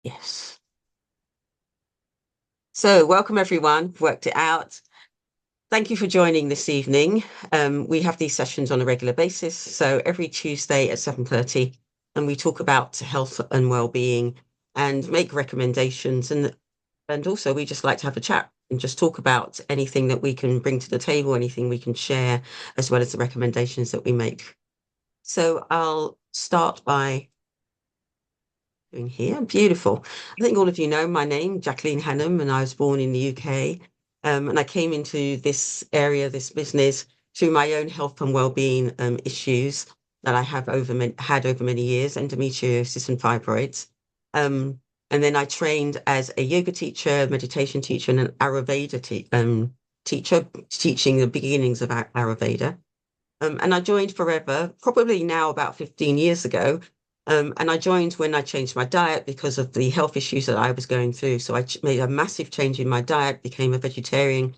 Yes. So, welcome everyone. Worked it out. Thank you for joining this evening. We have these sessions on a regular basis. So every Tuesday at 7:30, and we talk about health and well-being and make recommendations. And also we just like to have a chat and just talk about anything that we can bring to the table, anything we can share, as well as the recommendations that we make. So I'll start by doing here. Beautiful. I think all of you know my name, Jacqueline Hannum, and I was born in the UK. And I came into this area, this business, through my own health and well-being issues that I have had over many years, endometriosis and fibroids. Um, and then I trained as a yoga teacher, meditation teacher, and an teacher, teaching the beginnings of Ayurveda. And I joined Forever probably now about 15 years ago. And I joined when I changed my diet because of the health issues that I was going through. So I made a massive change in my diet, became a vegetarian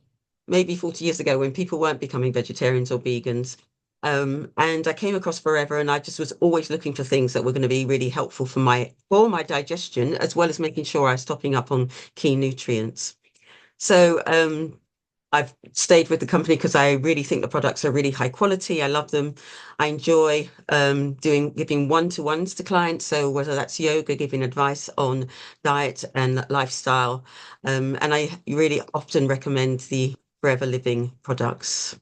maybe 40 years ago when people weren't becoming vegetarians or vegans. And I came across Forever and I just was always looking for things that were going to be really helpful for my digestion, as well as making sure I was topping up on key nutrients. So I've stayed with the company because I really think the products are really high quality. I love them. I enjoy giving one-to-ones to clients. So whether that's yoga, giving advice on diet and lifestyle. And I really often recommend the Forever Living products.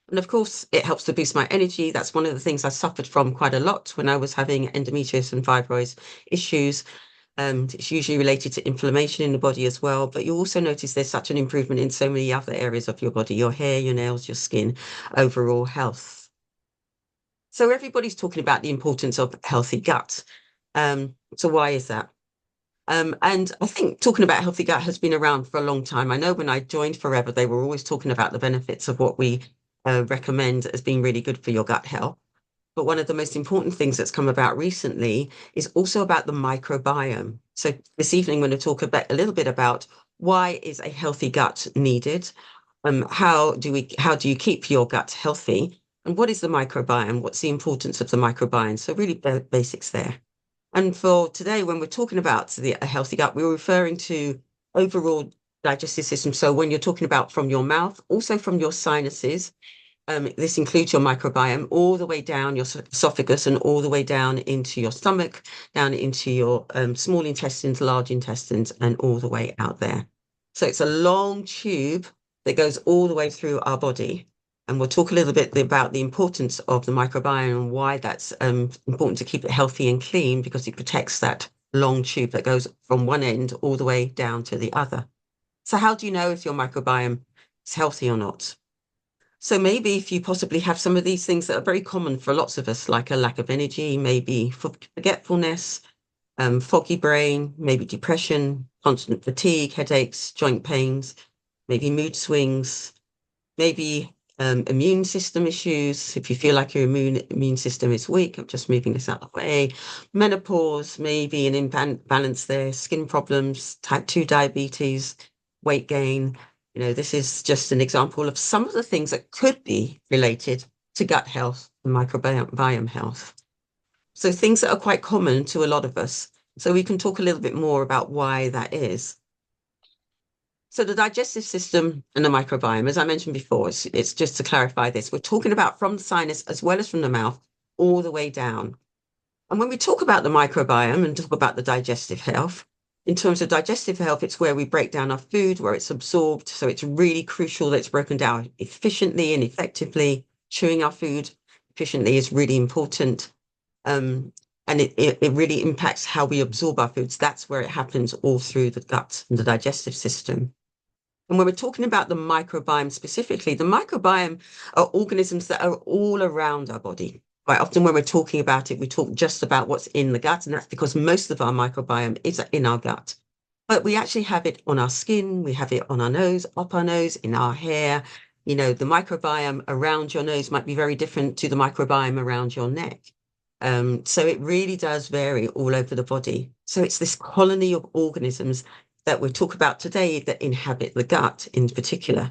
And of course, it helps to boost my energy. That's one of the things I suffered from quite a lot when I was having endometriosis and fibroids issues. It's usually related to inflammation in the body as well, but you also notice there's such an improvement in so many other areas of your body, your hair, your nails, your skin, overall health. So everybody's talking about the importance of healthy gut. So why is that? And I think talking about healthy gut has been around for a long time. I know when I joined Forever, they were always talking about the benefits of what we recommend as being really good for your gut health. But one of the most important things that's come about recently is also about the microbiome. So this evening, I'm going to talk a little bit about why is a healthy gut needed? How do you keep your gut healthy? And what is the microbiome? What's the importance of the microbiome? So really basics there. And for today, when we're talking about a healthy gut, we're referring to overall digestive system. So when you're talking about from your mouth, also from your sinuses, this includes your microbiome all the way down your esophagus and all the way down into your stomach, down into your small intestines, large intestines, and all the way out there. So it's a long tube that goes all the way through our body. And we'll talk a little bit about the importance of the microbiome and why that's important to keep it healthy and clean because it protects that long tube that goes from one end all the way down to the other. So how do you know if your microbiome is healthy or not? So maybe if you possibly have some of these things that are very common for lots of us, like a lack of energy, maybe forgetfulness, foggy brain, maybe depression, constant fatigue, headaches, joint pains, maybe mood swings, maybe immune system issues. If you feel like your immune system is weak, I'm just moving this out of the way. Menopause, maybe an imbalance there, skin problems, type 2 diabetes, weight gain. This is just an example of some of the things that could be related to gut health and microbiome health. So things that are quite common to a lot of us. So we can talk a little bit more about why that is. So the digestive system and the microbiome, as I mentioned before, it's just to clarify this, we're talking about from the sinus as well as from the mouth, all the way down. And when we talk about the microbiome and talk about the digestive health, in terms of digestive health, it's where we break down our food, where it's absorbed. So it's really crucial that it's broken down efficiently and effectively. Chewing our food efficiently is really important. And it really impacts how we absorb our foods. That's where it happens all through the gut and the digestive system. And when we're talking about the microbiome specifically, the microbiome are organisms that are all around our body. Quite often, when we're talking about it, we talk just about what's in the gut, and that's because most of our microbiome is in our gut. But we actually have it on our skin, we have it on our nose, up our nose, in our hair. The microbiome around your nose might be very different to the microbiome around your neck. So it really does vary all over the body. So it's this colony of organisms that we talk about today that inhabit the gut in particular.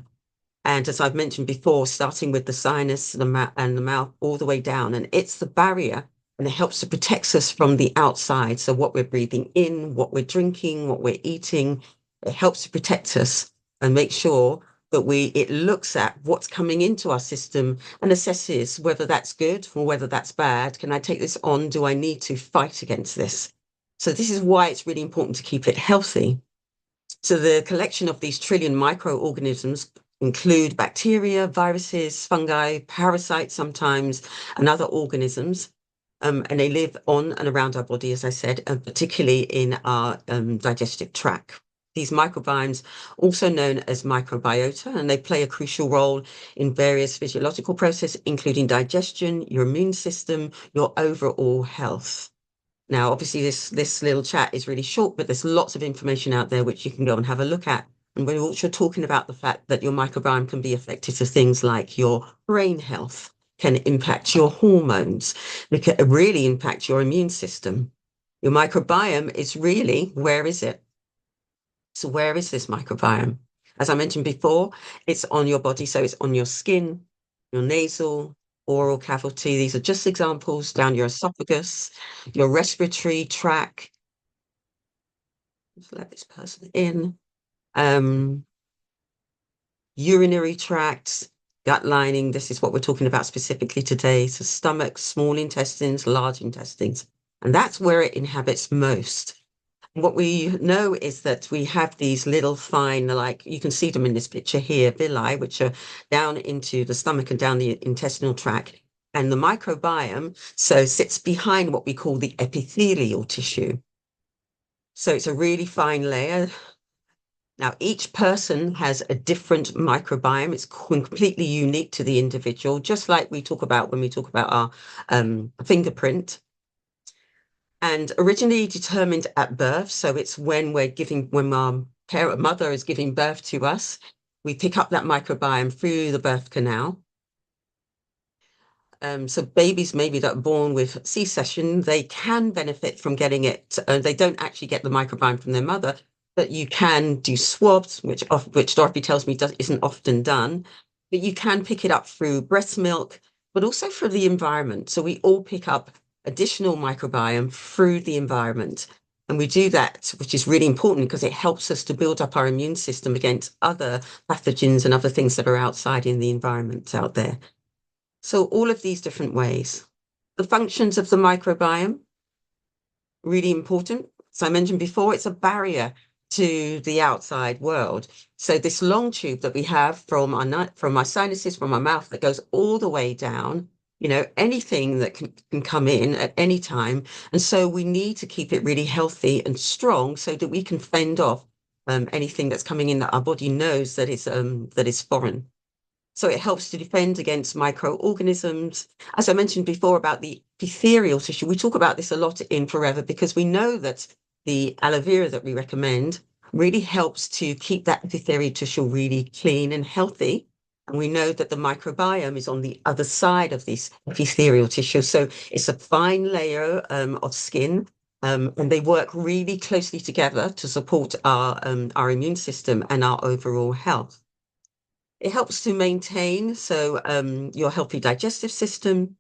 And as I've mentioned before, starting with the sinus and the mouth all the way down, and it's the barrier and it helps to protect us from the outside. So what we're breathing in, what we're drinking, what we're eating, it helps to protect us and make sure that it looks at what's coming into our system and assesses whether that's good or whether that's bad. Can I take this on? Do I need to fight against this? So this is why it's really important to keep it healthy. So the collection of these trillion microorganisms include bacteria, viruses, fungi, parasites sometimes, and other organisms. And they live on and around our body, as I said, and particularly in our digestive tract. These microbiomes, also known as microbiota, and they play a crucial role in various physiological processes, including digestion, your immune system, your overall health. Now, obviously, this little chat is really short, but there's lots of information out there which you can go and have a look at. And we're also talking about the fact that your microbiome can be affected to things like your brain health, can impact your hormones, it can really impact your immune system. Your microbiome is really, where is it? So where is this microbiome? As I mentioned before, it's on your body. So it's on your skin, your nasal, oral cavity. These are just examples down your esophagus, your respiratory tract. Let's let this person in. Um, Urinary tract, gut lining. This is what we're talking about specifically today. So stomach, small intestines, large intestines. And that's where it inhabits most. What we know is that we have these little fine, like you can see them in this picture here, villi, which are down into the stomach and down the intestinal tract. And the microbiome sits behind what we call the epithelial tissue. So it's a really fine layer. Now, each person has a different microbiome. It's completely unique to the individual, just like we talk about when we talk about our fingerprint. And originally determined at birth, so it's when our mother is giving birth to us, we pick up that microbiome through the birth canal. So babies maybe that are born with C-section, they can benefit from getting it. They don't actually get the microbiome from their mother, but you can do swabs, which Dorothy tells me isn't often done. But you can pick it up through breast milk, but also through the environment. So we all pick up additional microbiome through the environment. And we do that, which is really important because it helps us to build up our immune system against other pathogens and other things that are outside in the environment out there. So all of these different ways. The functions of the microbiome, really important. So I mentioned before, it's a barrier to the outside world. So this long tube that we have from our sinuses, from our mouth that goes all the way down, anything that can come in at any time. And so we need to keep it really healthy and strong so that we can fend off anything that's coming in that our body knows that is foreign. So it helps to defend against microorganisms. As I mentioned before about the epithelial tissue, we talk about this a lot in Forever because we know that the aloe vera that we recommend really helps to keep that epithelial tissue really clean and healthy. And we know that the microbiome is on the other side of this epithelial tissue. So it's a fine layer of skin, and they work really closely together to support our immune system and our overall health. It helps to maintain your healthy digestive system,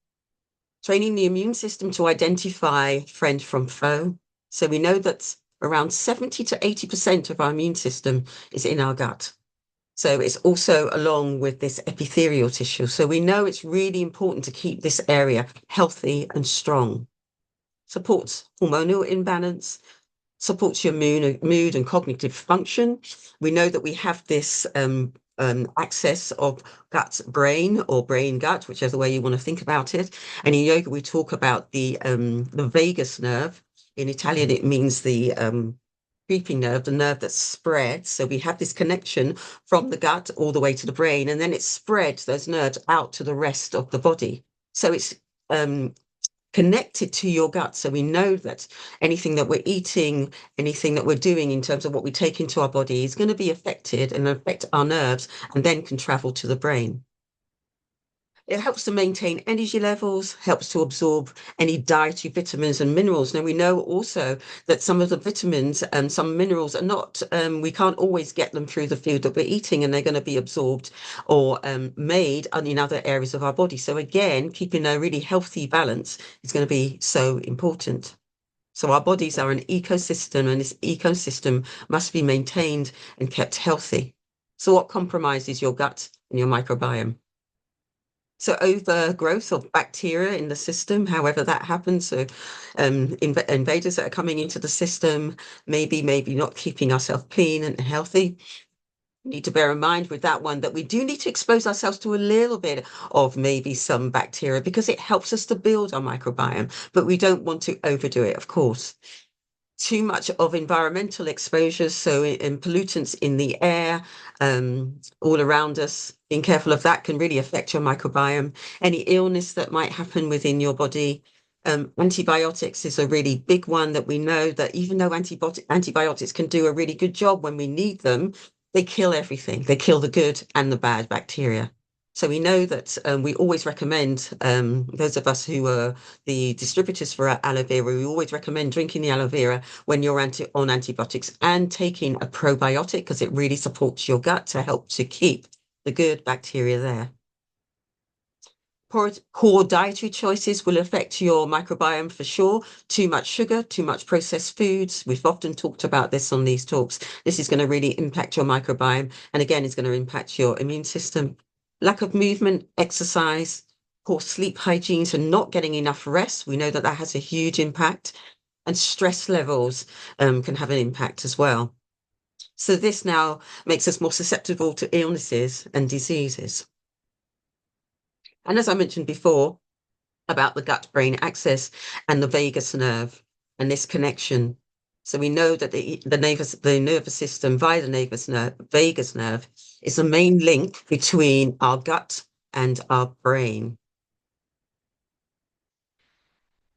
training the immune system to identify friend from foe. So we know that around 70 to 80% of our immune system is in our gut. So it's also along with this epithelial tissue. So we know it's really important to keep this area healthy and strong. Supports hormonal imbalance, supports your mood and cognitive function. We know that we have this axis of gut brain or brain gut, whichever way you want to think about it. And in yoga, we talk about the vagus nerve. In Italian, it means the creeping nerve, the nerve that spreads. So we have this connection from the gut all the way to the brain, and then it spreads those nerves out to the rest of the body. So it's connected to your gut. So we know that anything that we're eating, anything that we're doing in terms of what we take into our body is going to be affected and affect our nerves and then can travel to the brain. It helps to maintain energy levels, helps to absorb any dietary vitamins and minerals. Now, we know also that some of the vitamins and some minerals are not, we can't always get them through the food that we're eating, and they're going to be absorbed or made in other areas of our body. So, again, keeping a really healthy balance is going to be so important. So, our bodies are an ecosystem, and this ecosystem must be maintained and kept healthy. So, what compromises your gut and your microbiome? So overgrowth of bacteria in the system, however that happens. So invaders that are coming into the system, maybe not keeping ourselves clean and healthy. We need to bear in mind with that one that we do need to expose ourselves to a little bit of maybe some bacteria because it helps us to build our microbiome, but we don't want to overdo it, of course. Too much of environmental exposures, so in pollutants in the air, all around us. Being careful of that can really affect your microbiome. Any illness that might happen within your body. Antibiotics is a really big one that we know that even though antibiotics can do a really good job when we need them, they kill everything. They kill the good and the bad bacteria. So we know that we always recommend those of us who are the distributors for aloe vera, we always recommend drinking the aloe vera when you're on antibiotics and taking a probiotic because it really supports your gut to help to keep the good bacteria there. Poor dietary choices will affect your microbiome for sure. Too much sugar, too much processed foods. We've often talked about this on these talks. This is going to really impact your microbiome. And again, it's going to impact your immune system. Lack of movement, exercise, poor sleep hygiene, so not getting enough rest. We know that that has a huge impact. And stress levels can have an impact as well. So this now makes us more susceptible to illnesses and diseases. And as I mentioned before, about the gut brain axis and the vagus nerve and this connection. So we know that the nervous system via the vagus nerve is the main link between our gut and our brain.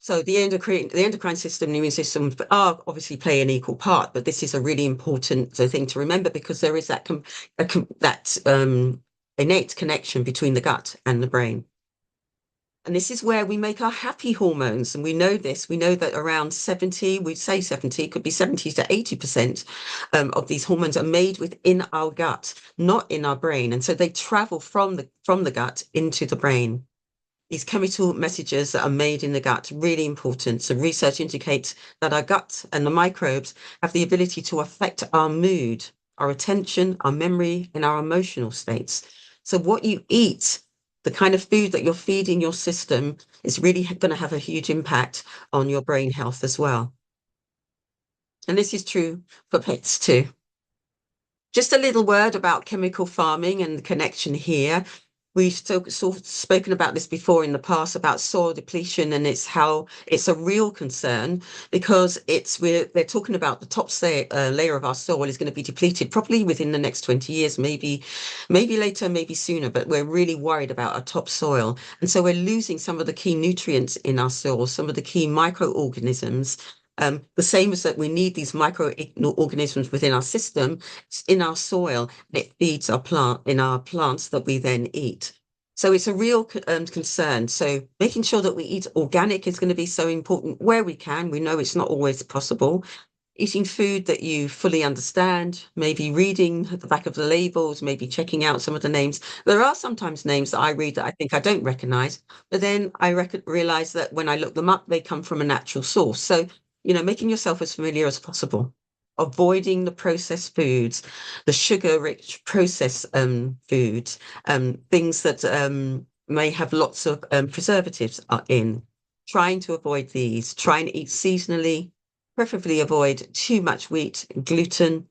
So the endocrine system, the immune system are obviously play an equal part, but this is a really important thing to remember because there is that innate connection between the gut and the brain. And this is where we make our happy hormones. And we know this. We know that around 70, we'd say 70, could be 70 to 80% of these hormones are made within our gut, not in our brain. And so they travel from the gut into the brain. These chemical messages that are made in the gut, really important. So research indicates that our gut and the microbes have the ability to affect our mood, our attention, our memory, and our emotional states. So what you eat, the kind of food that you're feeding your system is really going to have a huge impact on your brain health as well. And this is true for pets too. Just a little word about chemical farming and the connection here. We've sort of spoken about this before in the past about soil depletion, and it's how it's a real concern because they're talking about the top layer of our soil is going to be depleted probably within the next 20 years, maybe later, maybe sooner, but we're really worried about our topsoil. And so we're losing some of the key nutrients in our soil, some of the key microorganisms. The same as that we need these microorganisms within our system, in our soil, and it feeds our plants that we then eat. So it's a real concern. So making sure that we eat organic is going to be so important where we can. We know it's not always possible. Eating food that you fully understand, maybe reading the back of the labels, maybe checking out some of the names. There are sometimes names that I read that I think I don't recognize, but then I realize that when I look them up, they come from a natural source. So making yourself as familiar as possible, avoiding the processed foods, the sugar-rich processed foods, things that may have lots of preservatives in. Trying to avoid these, trying to eat seasonally, preferably avoid too much wheat, gluten.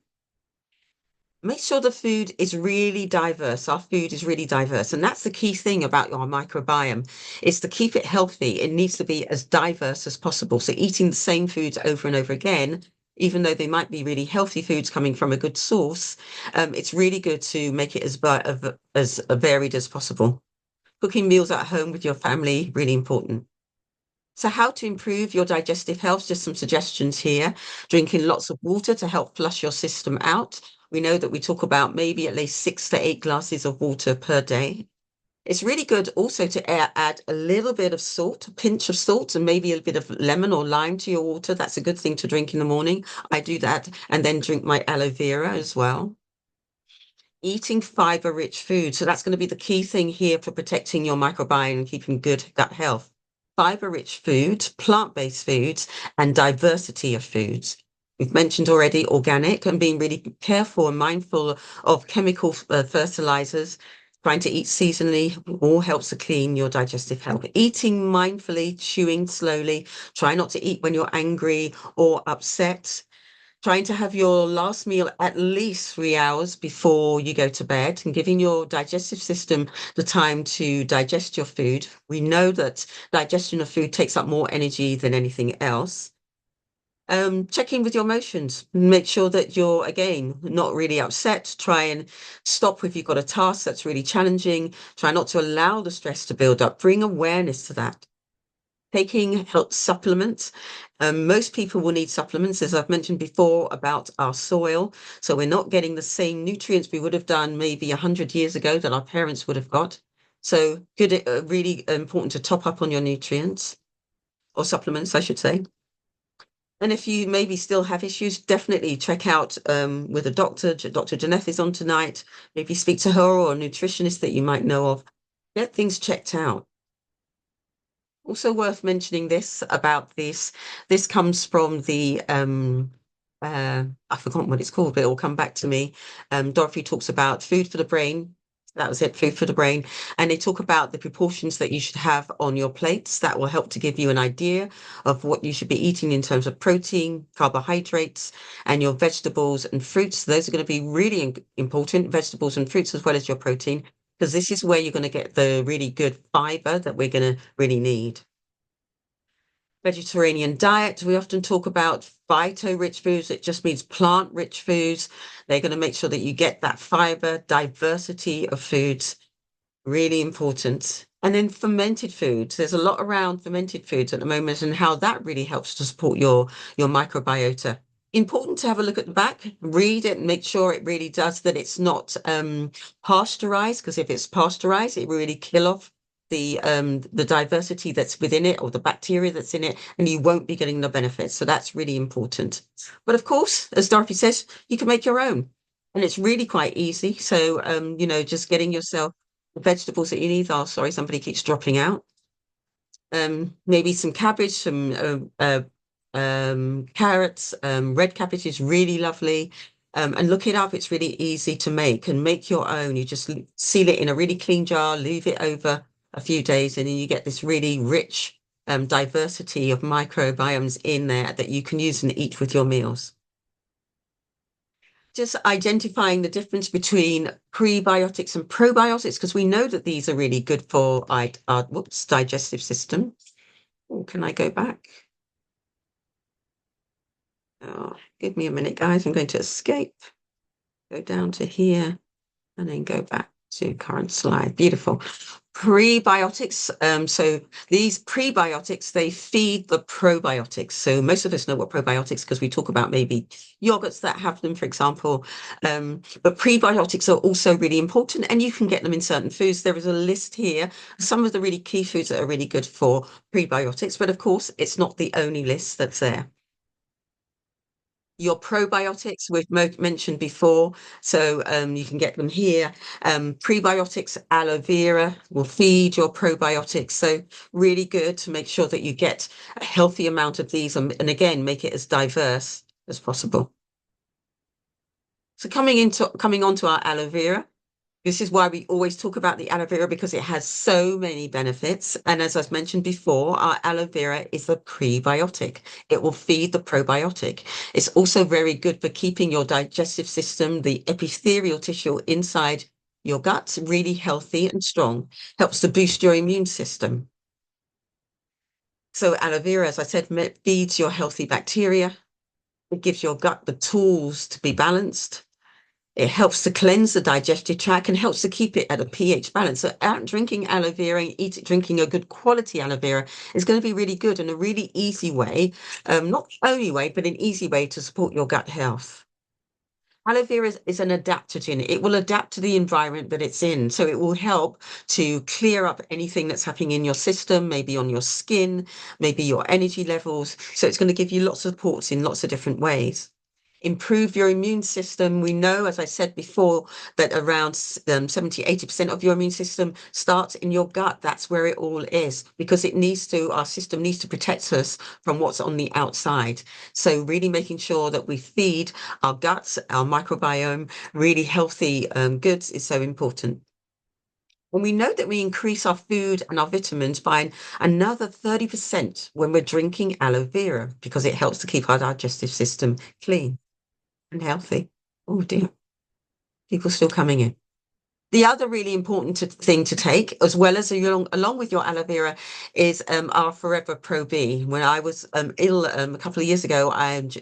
Make sure the food is really diverse. Our food is really diverse. And that's the key thing about your microbiome is to keep it healthy. It needs to be as diverse as possible. So eating the same foods over and over again, even though they might be really healthy foods coming from a good source, it's really good to make it as varied as possible. Cooking meals at home with your family, really important. So how to improve your digestive health, just some suggestions here. Drinking lots of water to help flush your system out. We know that we talk about maybe at least 6 to 8 glasses of water per day. It's really good also to add a little bit of salt, a pinch of salt, and maybe a bit of lemon or lime to your water. That's a good thing to drink in the morning. I do that and then drink my aloe vera as well. Eating fiber-rich food. So that's going to be the key thing here for protecting your microbiome and keeping good gut health. Fiber-rich foods, plant-based foods, and diversity of foods. We've mentioned already organic and being really careful and mindful of chemical fertilizers. Trying to eat seasonally all helps to clean your digestive health. Eating mindfully, chewing slowly. Try not to eat when you're angry or upset. Trying to have your last meal at least 3 hours before you go to bed and giving your digestive system the time to digest your food. We know that digestion of food takes up more energy than anything else. Check in with your emotions. Make sure that you're, again, not really upset. Try and stop if you've got a task that's really challenging. Try not to allow the stress to build up. Bring awareness to that. Taking health supplements. Most people will need supplements, as I've mentioned before, about our soil. So we're not getting the same nutrients we would have done maybe 100 years ago that our parents would have got. So good, really important to top up on your nutrients or supplements, I should say. And if you maybe still have issues, definitely check out with a doctor. Dr. Janeth is on tonight. Maybe speak to her or a nutritionist that you might know of. Get things checked out. Also worth mentioning this about this. This comes from the I've forgotten what it's called, but it will come back to me. Dorothy talks about food for the brain. That was it, food for the brain. And they talk about the proportions that you should have on your plates. That will help to give you an idea of what you should be eating in terms of protein, carbohydrates, and your vegetables and fruits. Those are going to be really important, vegetables and fruits as well as your protein, because this is where you're going to get the really good fiber that we're going to really need. Vegetarian diet, we often talk about phyto-rich foods. It just means plant-rich foods. They're going to make sure that you get that fiber, diversity of foods, really important. And then fermented foods. There's a lot around fermented foods at the moment and how that really helps to support your microbiota. Important to have a look at the back, read it, and make sure it really does that it's not pasteurized, because if it's pasteurized, it really kill off the diversity that's within it or the bacteria that's in it, and you won't be getting the benefits. So that's really important. But of course, as Dorothy says, you can make your own, and it's really quite easy. So just getting yourself the vegetables that you need. Oh, sorry, somebody keeps dropping out. Maybe some cabbage, some carrots, red cabbage is really lovely. And look it up, it's really easy to make and make your own. You just seal it in a really clean jar, leave it over a few days, and then you get this really rich diversity of microbiomes in there that you can use and eat with your meals. Just identifying the difference between prebiotics and probiotics, because we know that these are really good for our digestive system. Oh, can I go back? Oh, give me a minute, guys. I'm going to escape, go down to here, and then go back to current slide. Beautiful. Prebiotics. So these prebiotics, they feed the probiotics. So most of us know what probiotics, because we talk about maybe yogurts that have them, for example. But prebiotics are also really important, and you can get them in certain foods. There is a list here, some of the really key foods that are really good for prebiotics, but of course, it's not the only list that's there. Your probiotics we've mentioned before, so you can get them here. Prebiotics, aloe vera will feed your probiotics, so really good to make sure that you get a healthy amount of these, and again, make it as diverse as possible. So coming on to our aloe vera. This is why we always talk about the aloe vera, because it has so many benefits. And as I've mentioned before, our aloe vera is a prebiotic. It will feed the probiotic. It's also very good for keeping your digestive system, the epithelial tissue inside your gut, really healthy and strong. Helps to boost your immune system. So aloe vera, as I said, feeds your healthy bacteria. It gives your gut the tools to be balanced. It helps to cleanse the digestive tract and helps to keep it at a pH balance. So drinking aloe vera, drinking a good quality aloe vera is going to be really good and a really easy way, not only way, but an easy way to support your gut health. aloe vera is an adaptogen. It will adapt to the environment that it's in. So it will help to clear up anything that's happening in your system, maybe on your skin, maybe your energy levels. So it's going to give you lots of supports in lots of different ways. Improve your immune system. We know, as I said before, that around 70, 80% of your immune system starts in your gut. That's where it all is because our system needs to protect us from what's on the outside. So really making sure that we feed our guts, our microbiome, really healthy goods is so important. And we know that we increase our food and our vitamins by another 30% when we're drinking aloe vera because it helps to keep our digestive system clean and healthy. Oh dear, people still coming in. The other really important thing to take, as well as along with your aloe vera, is our Forever Pro B. When I was ill a couple of years ago,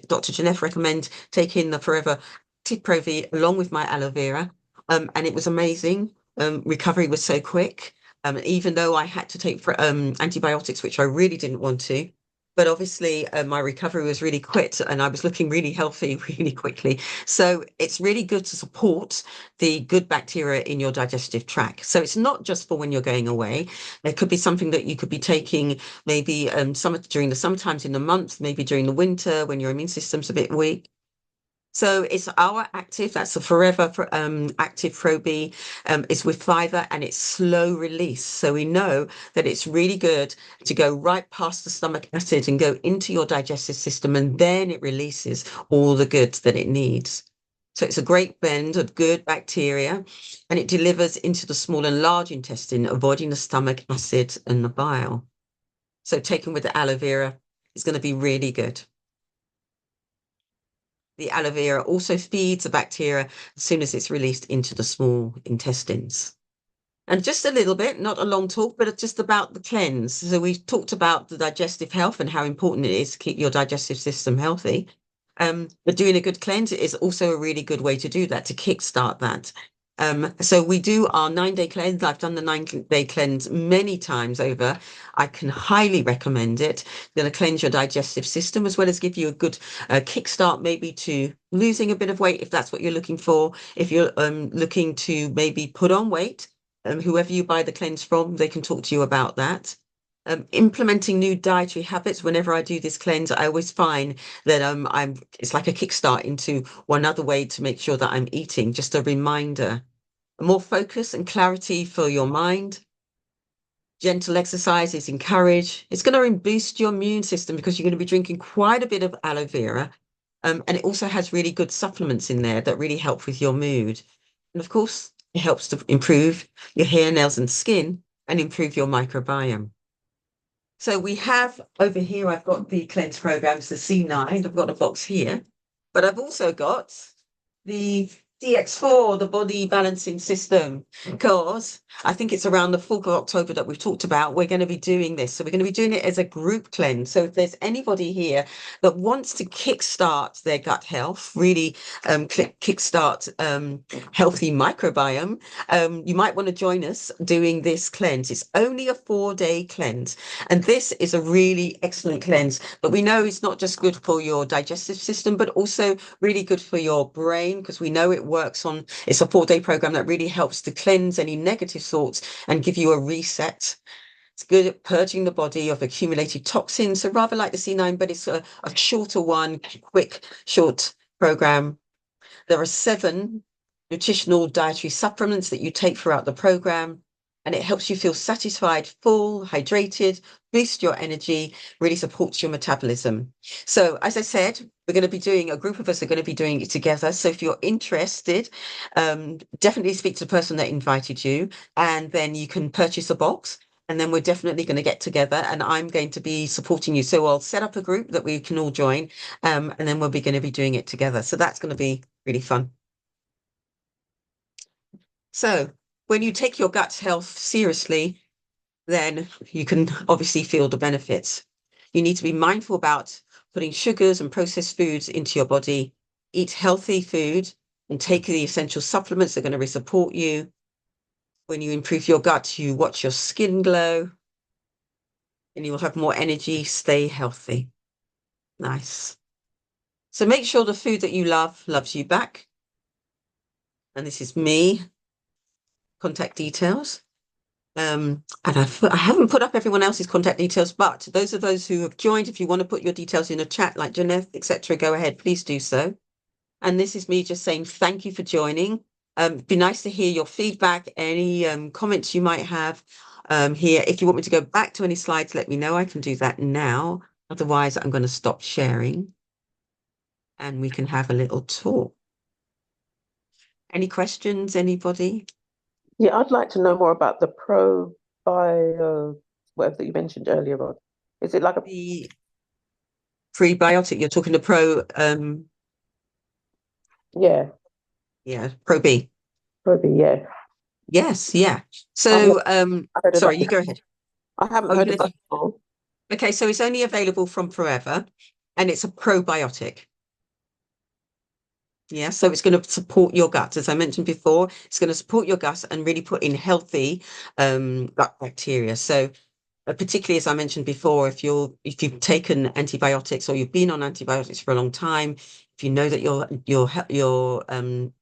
Dr. Jeanette recommended taking the Forever Active Pro B along with my aloe vera, and it was amazing. Recovery was so quick. Even though I had to take antibiotics, which I really didn't want to, but obviously my recovery was really quick, and I was looking really healthy really quickly. So it's really good to support the good bacteria in your digestive tract. So it's not just for when you're going away. It could be something that you could be taking maybe during the sometimes in the month, maybe during the winter when your immune system's a bit weak. So it's our active, that's the Forever Active Pro B. It's with fiber and it's slow release. So we know that it's really good to go right past the stomach acid and go into your digestive system, and then it releases all the goods that it needs. So it's a great blend of good bacteria, and it delivers into the small and large intestine, avoiding the stomach acid and the bile. So taken with the aloe vera is going to be really good. The aloe vera also feeds the bacteria as soon as it's released into the small intestines. And just a little bit, not a long talk, but just about the cleanse. So we've talked about the digestive health and how important it is to keep your digestive system healthy. But doing a good cleanse is also a really good way to do that, to kickstart that. So we do our 9-day cleanse. I've done the 9-day cleanse many times over. I can highly recommend it. It's going to cleanse your digestive system as well as give you a good kickstart maybe to losing a bit of weight if that's what you're looking for. If you're looking to maybe put on weight, whoever you buy the cleanse from, they can talk to you about that. Implementing new dietary habits. Whenever I do this cleanse, I always find that it's like a kickstart into one other way to make sure that I'm eating, just a reminder. More focus and clarity for your mind. Gentle exercise is encouraged. It's going to boost your immune system because you're going to be drinking quite a bit of aloe vera. And it also has really good supplements in there that really help with your mood. And of course, it helps to improve your hair, nails, and skin and improve your microbiome. So we have over here, I've got the cleanse programs, the C9. I've got a box here, but I've also got the DX4, the body balancing system, because I think it's around the 4th of October that we've talked about. We're going to be doing this. So we're going to be doing it as a group cleanse. So if there's anybody here that wants to kickstart their gut health, really kickstart healthy microbiome, you might want to join us doing this cleanse. It's only a 4-day cleanse. And this is a really excellent cleanse. But we know it's not just good for your digestive system, but also really good for your brain because we know it's a 4-day program that really helps to cleanse any negative thoughts and give you a reset. It's good at purging the body of accumulated toxins. So rather like the C9, but it's a shorter one, quick, short program. There are 7 nutritional dietary supplements that you take throughout the program, and it helps you feel satisfied, full, hydrated, boost your energy, really supports your metabolism. So, as I said, a group of us are going to be doing it together. So, if you're interested, definitely speak to the person that invited you, and then you can purchase a box. And then we're definitely going to get together and I'm going to be supporting you. So I'll set up a group that we can all join and then we'll be going to be doing it together. So that's going to be really fun. So when you take your gut health seriously, then you can obviously feel the benefits. You need to be mindful about putting sugars and processed foods into your body, eat healthy food, and take the essential supplements that are going to support you. When you improve your gut, you watch your skin glow, and you will have more energy, stay healthy. Nice. So make sure the food that you love loves you back. And this is me, contact details. And I haven't put up everyone else's contact details, but those are those who have joined. If you want to put your details in a chat like Jeanette, etc., go ahead, please do so. And this is me just saying thank you for joining. It'd be nice to hear your feedback, any comments you might have here. If you want me to go back to any slides, let me know. I can do that now. Otherwise, I'm going to stop sharing and we can have a little talk. Any questions, anybody? Yeah, I'd like to know more about the probio, whatever that you mentioned earlier on. Is it like a The prebiotic, you're talking to yeah, Pro B. probie, yeah. Yes, yeah. I've never So, heard of sorry, that you go before. ahead. I haven't Oh, you're heard of gonna, that before. okay, so it's only available from Forever and it's a probiotic. Yeah, so it's going to support your gut. As I mentioned before, it's going to support your gut and really put in healthy gut bacteria. So particularly as I mentioned before, if you've taken antibiotics or you've been on antibiotics for a long time, if you know that your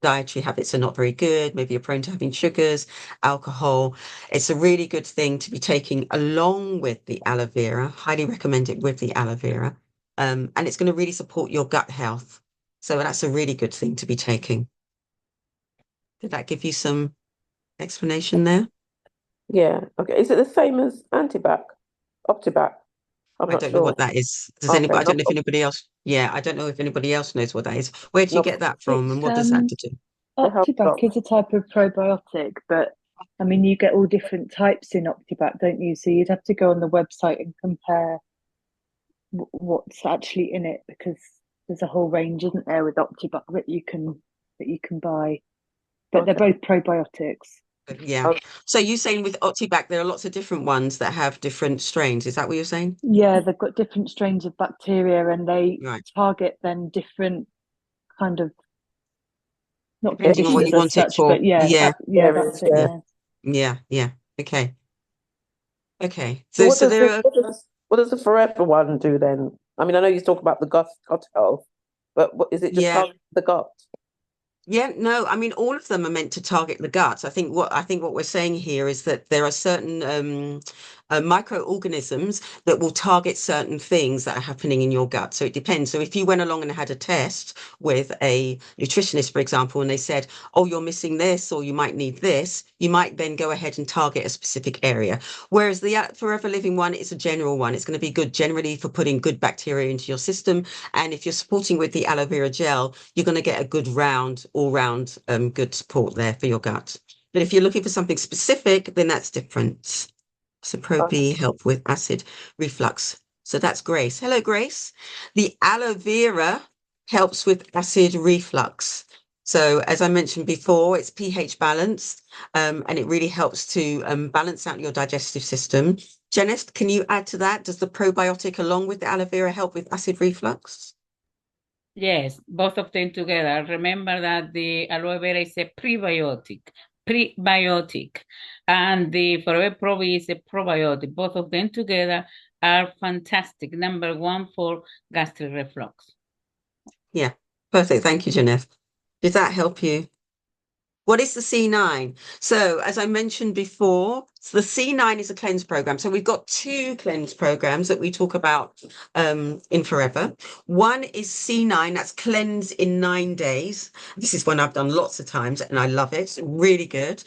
dietary habits are not very good, maybe you're prone to having sugars, alcohol, it's a really good thing to be taking along with the aloe vera. Highly recommend it with the aloe vera, and it's going to really support your gut health. So that's a really good thing to be taking. Did that give you some explanation there? Yeah. Okay. Is it the same as antibac, Optibac? I'm I not don't know sure. what that is. Does Okay, anybody, I not don't know if anybody else, yeah, I don't know if anybody else knows what that is. Where do you not get that from and It's what does that do? the health Optibac box. is a type of probiotic, but I mean, you get all different types in Optibac, don't you? So you'd have to go on the website and compare what's actually in it because there's a whole range, isn't there, with Optibac that you can buy. But they're Okay. both probiotics. Yeah. Okay. So you saying with Otibac, there are lots of different ones that have different strains. Is that what you're saying? Yeah, they've got different strains of bacteria and they Right. target then different kind of not Depending on what conditions you as want it such, for. but yeah, Yeah. yeah, Areas, that's it, Yeah. yeah. yeah. Yeah. Yeah. Okay. Okay. So So there are, what does the forever one do then? I mean, I know you talk about the gut health, but what, is it just yeah. targeting the gut? Yeah, no, I mean all of them are meant to target the gut. I think what we're saying here is that there are certain microorganisms that will target certain things that are happening in your gut. So it depends. So if you went along and had a test with a nutritionist, for example, and they said, "Oh, you're missing this, or you might need this," you might then go ahead and target a specific area. Whereas the Forever Living one is a general one. It's going to be good generally for putting good bacteria into your system. And if you're supporting with the aloe vera gel, you're going to get a good all round good support there for your gut. But if you're looking for something specific, then that's different. So Pro Okay. B help with acid reflux. So that's Grace. Hello, Grace. The aloe vera helps with acid reflux. So as I mentioned before, it's pH balanced, and it really helps to balance out your digestive system. Janice, can you add to that? Does the probiotic along with the aloe vera help with acid reflux? Yes, both of them together. Remember that the aloe vera is a prebiotic, and the Forever Probi is a probiotic. Both of them together are fantastic. Number one for gastric reflux. Yeah, perfect. Thank you, Jeanette. Did that help you? What is the C9? So, as I mentioned before, the C9 is a cleanse program. So, we've got two cleanse programs that we talk about in Forever. One is C9, that's cleanse in 9 days. This is one I've done lots of times and I love it. It's really good.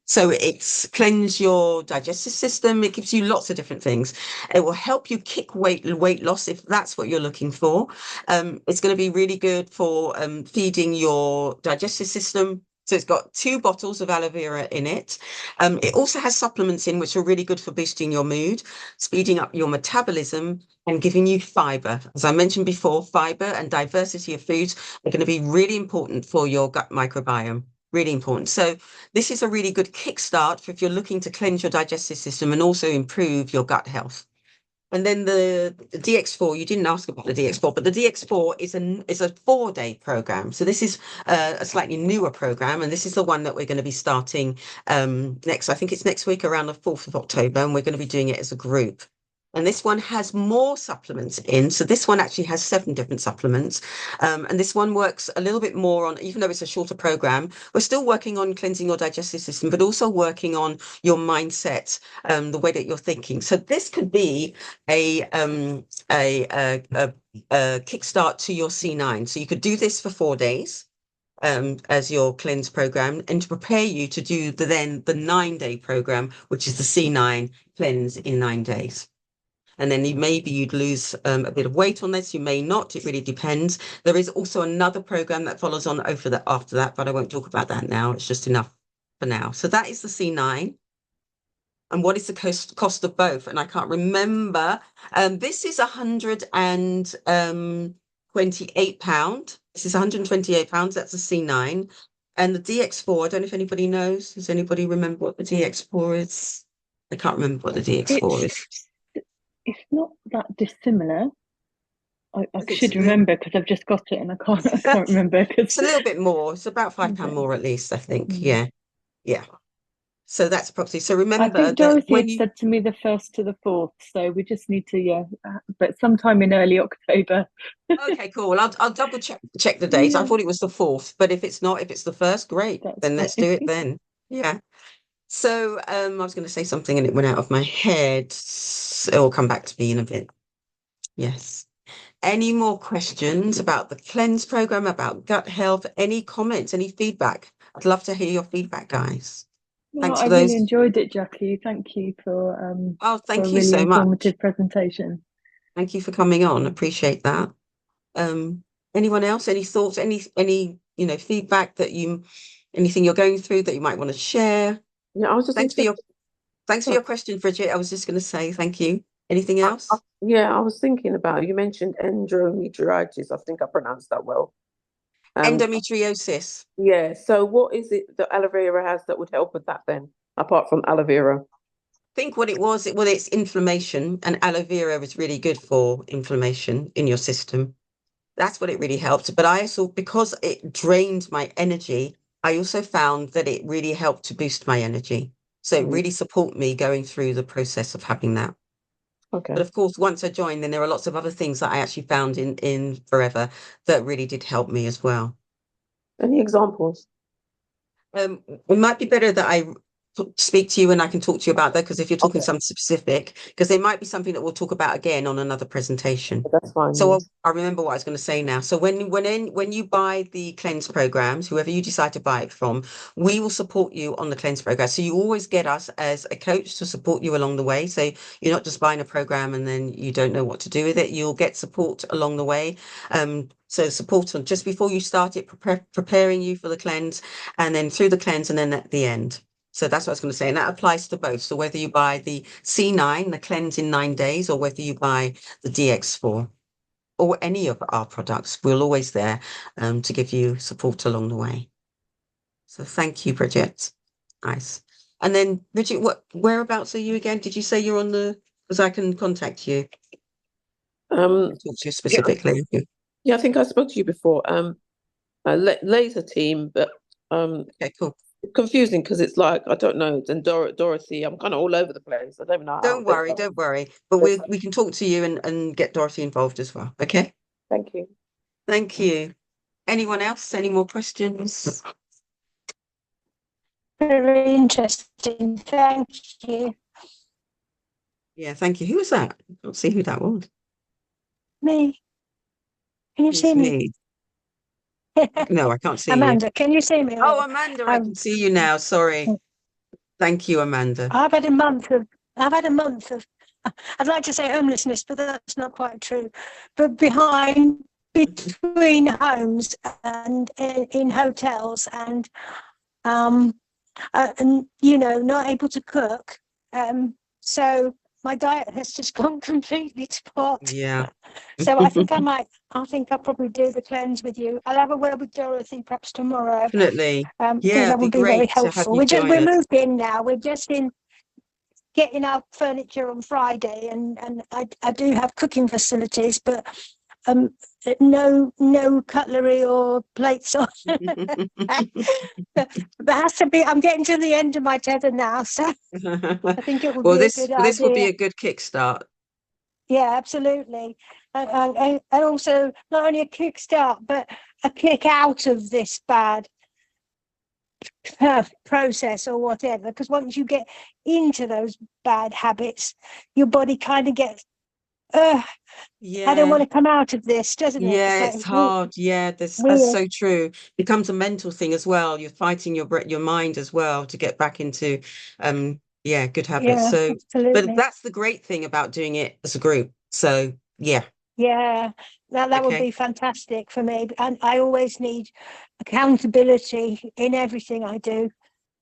So, it's cleanse your digestive system. It gives you lots of different things. It will help you kick weight loss if that's what you're looking for. It's going to be really good for feeding your digestive system. So it's got 2 bottles of aloe vera in it. It also has supplements in which are really good for boosting your mood, speeding up your metabolism, and giving you fiber. As I mentioned before, fiber and diversity of foods are going to be really important for your gut microbiome. Really important. So this is a really good kickstart for if you're looking to cleanse your digestive system and also improve your gut health. And then the DX4, you didn't ask about the DX4, but the DX4 is a 4-day program. So this is a slightly newer program, and this is the one that we're going to be starting next. I think it's next week around the 4th of October, and we're going to be doing it as a group. And this one has more supplements in. So this one actually has 7 different supplements. And this one works a little bit more on, even though it's a shorter program, we're still working on cleansing your digestive system, but also working on your mindset, the way that you're thinking. So this could be a kickstart to your C9. So you could do this for 4 days. As your cleanse program, and to prepare you to do the 9-day program, which is the C9 cleanse in 9 days. And then maybe you'd lose a bit of weight on this. You may not. It really depends. There is also another program that follows on after that, but I won't talk about that now. It's just enough for now. So that is the C9. And what is the cost of both? And I can't remember. This is £128. This is £128. That's a C9. And the DX4, I don't know if anybody knows. Does anybody remember what the DX4 is? I can't remember what the DX4 is. It's not that dissimilar. I should remember because I've just got it and I can't remember. It's a little bit more. It's about £5 more at least, I think. Yeah. So that's approximately. So remember, I think Dorothy had said to me the 1st to the 4th, so we just need to but sometime in early October. Okay, cool. Well, I'll double check the dates. I thought it was the 4th, but if it's not, if it's the 1st, great. Then let's do it then. Yeah. So I was going to say something and it went out of my head. It will come back to me in a bit. Yes. Any more questions about the cleanse program, about gut health? Any comments, any feedback? I'd love to hear your feedback, guys. Thanks for those. Really enjoyed it, Jackie. Thank you for thank you a really so informative much. Presentation. Thank you for coming on. Appreciate that. Anyone else? Any thoughts? Any feedback that anything you're going through that you might want to share? Yeah, I was just thanks for your question, Bridget. I was just going to say thank you. Anything else? I was thinking about, you mentioned endometritis. I think I pronounced that well. Endometriosis. Yeah. So what is it that aloe vera has that would help with that then, apart from aloe vera? I think what it's inflammation, and aloe vera is really good for inflammation in your system. That's what it really helped. But I also, because it drained my energy, I also found that it really helped to boost my energy. So it really supported me going through the process of having that. Okay. But of course, once I joined, then there are lots of other things that I actually found in Forever that really did help me as well. Any examples? It might be better that I speak to you and I can talk to you about that, because if you're talking something specific, because there might be something that we'll talk about again on another presentation. That's fine. So I remember what I was going to say now. So when you buy the cleanse programs, whoever you decide to buy it from, we will support you on the cleanse program. So you always get us as a coach to support you along the way. So you're not just buying a program and then you don't know what to do with it. You'll get support along the way. So support on just before you start it, preparing you for the cleanse, and then through the cleanse, and then at the end. So that's what I was going to say. And that applies to both. So whether you buy the C9, the cleanse in 9 days, or whether you buy the DX4 or any of our products, we're always there to give you support along the way. So thank you, Bridget. Nice. And then, Bridget, whereabouts are you again? Did you say you're on because I can contact you? Talk to you specifically. Yeah, I think I spoke to you before. Laser team, but okay, cool. Confusing because it's like, I don't know, and Dorothy, I'm kind of all over the place. I don't even know. Don't worry. But we can talk to you and get Dorothy involved as well. Okay. Thank you. Thank you. Anyone else? Any more questions? Very interesting. Thank you. Yeah, thank you. Who was that? I can't see who that was. Me. Can you see me? No, I can't see Amanda, you. can you see me? Oh, Amanda, I can see you now. Sorry. Thank you, Amanda. I've had a month of I'd like to say homelessness, but that's not quite true. But between homes and in hotels and not able to cook. So my diet has just gone completely to pot. Yeah. So I think I'll probably do the cleanse with you. I'll have a word with Dorothy perhaps tomorrow. Definitely. Yeah, that would be very helpful. We're moved in now. We're just in getting our furniture on Friday, and I do have cooking facilities, but no cutlery or plates on. There has to be. I'm getting to the end of my tether now, so I think it would be a good idea. This will be a good kickstart. Yeah, absolutely. And also not only a kickstart, but a kick out of this bad process or whatever. Because once you get into those bad habits, your body kind of gets, I don't want Yeah. to come out of this, doesn't it? It's Yeah, like it's hard. Yeah, that's weird. so true. It becomes a mental thing as well. You're fighting your mind as well to get back into yeah, good habits. Yeah, So, but absolutely. that's the great thing about doing it as a group. So, yeah, Yeah, that would okay. be fantastic for me. And I always need accountability in everything I do.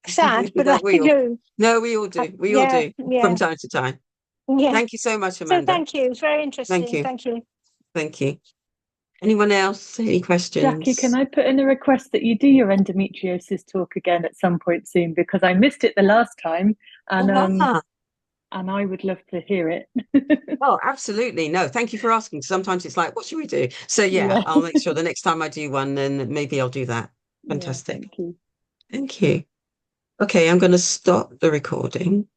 Sad, but I Don't we all? do. No, we all do. We all Yeah, do from yeah, time to time. yeah. Thank you so much, So Amanda. thank you. It's very Thank interesting. you. Thank you. Thank you. Anyone else? Any Jackie, can questions? I put in a request that you do your endometriosis talk again at some point soon, because I missed it the last time, and Ah, I would love to hear it. oh, absolutely. No, thank you for asking. Sometimes it's like, what should we do? So yeah, Yeah. I'll make sure the next time I do one, then maybe I'll do that. Yeah, Fantastic. thank you. Thank you. Okay, I'm going to stop the recording.